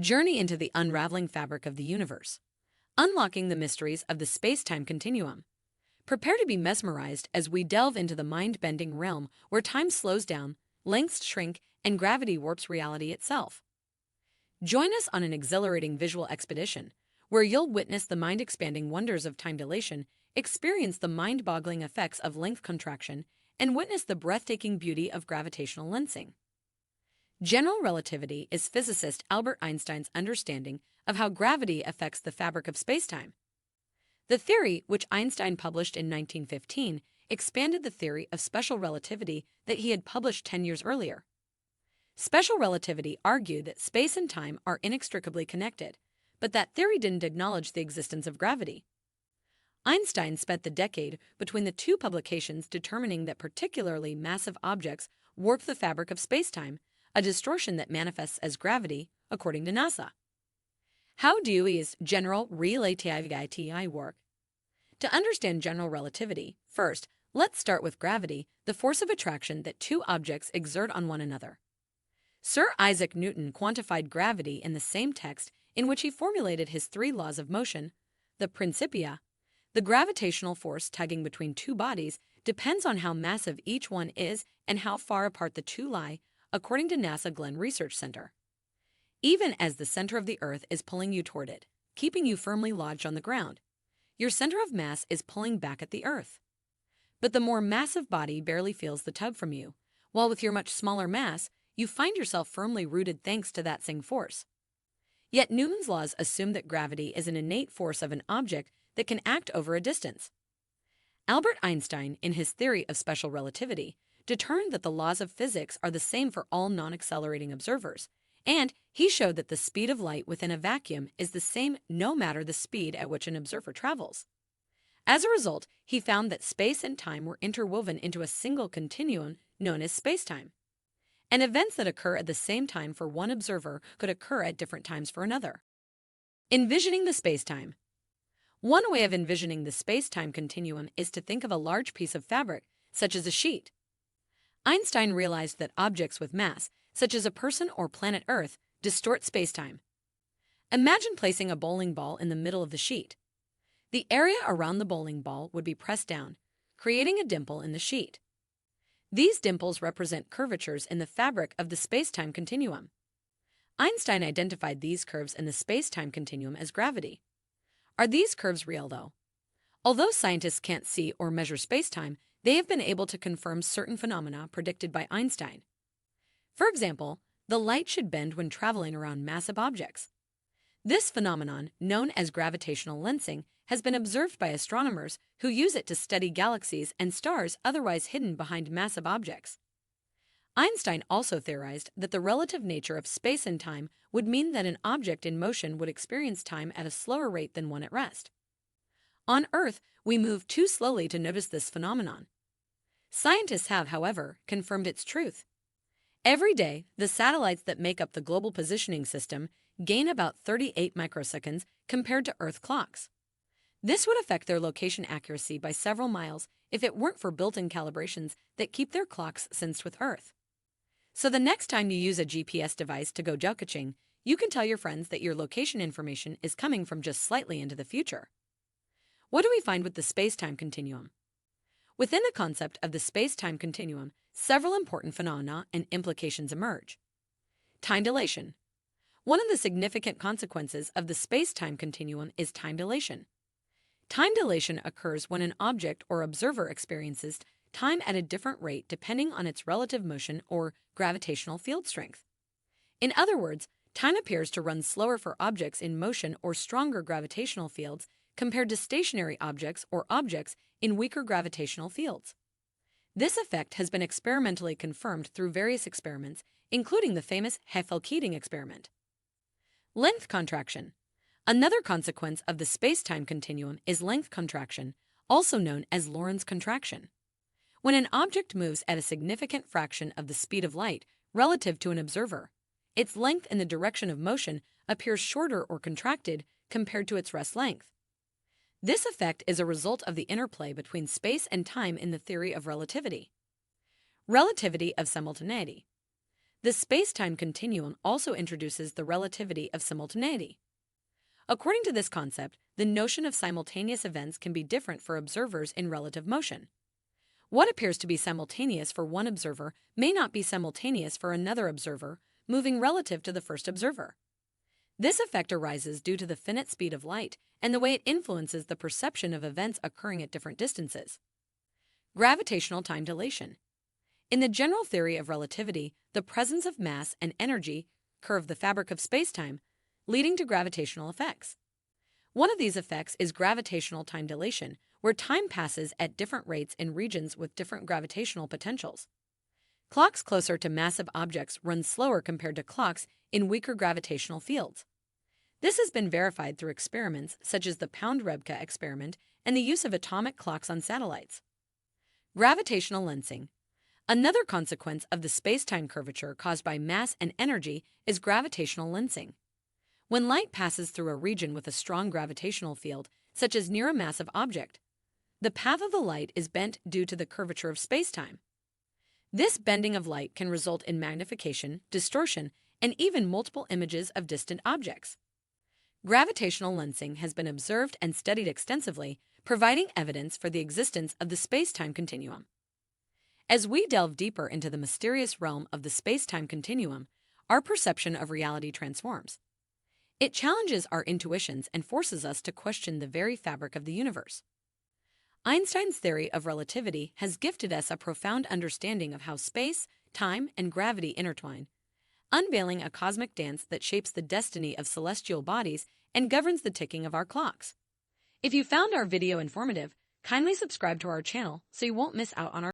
Journey into the unraveling fabric of the universe, unlocking the mysteries of the space-time continuum. Prepare to be mesmerized as we delve into the mind-bending realm where time slows down, lengths shrink, and gravity warps reality itself. Join us on an exhilarating visual expedition where you'll witness the mind-expanding wonders of time dilation, experience the mind-boggling effects of length contraction, and witness the breathtaking beauty of gravitational lensing. General relativity is physicist Albert Einstein's understanding of how gravity affects the fabric of spacetime. The theory, which Einstein published in 1915, expanded the theory of special relativity that he had published 10 years earlier. Special relativity argued that space and time are inextricably connected, but that theory didn't acknowledge the existence of gravity. Einstein spent the decade between the two publications determining that particularly massive objects warp the fabric of spacetime, a distortion that manifests as gravity, according to NASA. How does general relativity work? To understand general relativity, first, let's start with gravity, the force of attraction that two objects exert on one another. Sir Isaac Newton quantified gravity in the same text in which he formulated his three laws of motion, the Principia. The gravitational force tugging between two bodies depends on how massive each one is and how far apart the two lie, according to NASA Glenn Research Center. Even as the center of the Earth is pulling you toward it, keeping you firmly lodged on the ground, your center of mass is pulling back at the Earth. But the more massive body barely feels the tug from you, while with your much smaller mass, you find yourself firmly rooted thanks to that same force. Yet Newton's laws assume that gravity is an innate force of an object that can act over a distance. Albert Einstein, in his theory of special relativity, determined that the laws of physics are the same for all non-accelerating observers, and he showed that the speed of light within a vacuum is the same no matter the speed at which an observer travels. As a result, he found that space and time were interwoven into a single continuum known as spacetime. And events that occur at the same time for one observer could occur at different times for another. Envisioning the spacetime. One way of envisioning the space-time continuum is to think of a large piece of fabric, such as a sheet. Einstein realized that objects with mass, such as a person or planet Earth, distort spacetime. Imagine placing a bowling ball in the middle of the sheet. The area around the bowling ball would be pressed down, creating a dimple in the sheet. These dimples represent curvatures in the fabric of the spacetime continuum. Einstein identified these curves in the spacetime continuum as gravity. Are these curves real, though? Although scientists can't see or measure spacetime, they have been able to confirm certain phenomena predicted by Einstein. For example, the light should bend when traveling around massive objects. This phenomenon, known as gravitational lensing, has been observed by astronomers who use it to study galaxies and stars otherwise hidden behind massive objects. Einstein also theorized that the relative nature of space and time would mean that an object in motion would experience time at a slower rate than one at rest. On Earth, we move too slowly to notice this phenomenon. Scientists have, however, confirmed its truth. Every day, the satellites that make up the global positioning system gain about 38 microseconds compared to Earth clocks. This would affect their location accuracy by several miles if it weren't for built-in calibrations that keep their clocks synced with Earth. So the next time you use a GPS device to go geocaching, you can tell your friends that your location information is coming from just slightly into the future. What do we find with the space-time continuum? Within the concept of the space-time continuum, several important phenomena and implications emerge. Time dilation. One of the significant consequences of the space-time continuum is time dilation. Time dilation occurs when an object or observer experiences time at a different rate depending on its relative motion or gravitational field strength. In other words, time appears to run slower for objects in motion or stronger gravitational fields compared to stationary objects or objects in weaker gravitational fields. This effect has been experimentally confirmed through various experiments, including the famous Heffel-Keating experiment. Length contraction. Another consequence of the space-time continuum is length contraction, also known as Lorentz contraction. When an object moves at a significant fraction of the speed of light relative to an observer, its length in the direction of motion appears shorter or contracted compared to its rest length. This effect is a result of the interplay between space and time in the theory of relativity. Relativity of simultaneity. The space-time continuum also introduces the relativity of simultaneity. According to this concept, the notion of simultaneous events can be different for observers in relative motion. What appears to be simultaneous for one observer may not be simultaneous for another observer, moving relative to the first observer. This effect arises due to the finite speed of light and the way it influences the perception of events occurring at different distances. Gravitational time dilation. In the general theory of relativity, the presence of mass and energy curve the fabric of spacetime, leading to gravitational effects. One of these effects is gravitational time dilation, where time passes at different rates in regions with different gravitational potentials. Clocks closer to massive objects run slower compared to clocks in weaker gravitational fields. This has been verified through experiments such as the Pound-Rebka experiment and the use of atomic clocks on satellites. Gravitational lensing. Another consequence of the space-time curvature caused by mass and energy is gravitational lensing. When light passes through a region with a strong gravitational field, such as near a massive object, the path of the light is bent due to the curvature of spacetime. This bending of light can result in magnification, distortion, and even multiple images of distant objects. Gravitational lensing has been observed and studied extensively, providing evidence for the existence of the space-time continuum. As we delve deeper into the mysterious realm of the space-time continuum, our perception of reality transforms. It challenges our intuitions and forces us to question the very fabric of the universe. Einstein's theory of relativity has gifted us a profound understanding of how space, time, and gravity intertwine, unveiling a cosmic dance that shapes the destiny of celestial bodies and governs the ticking of our clocks. If you found our video informative, kindly subscribe to our channel so you won't miss out on our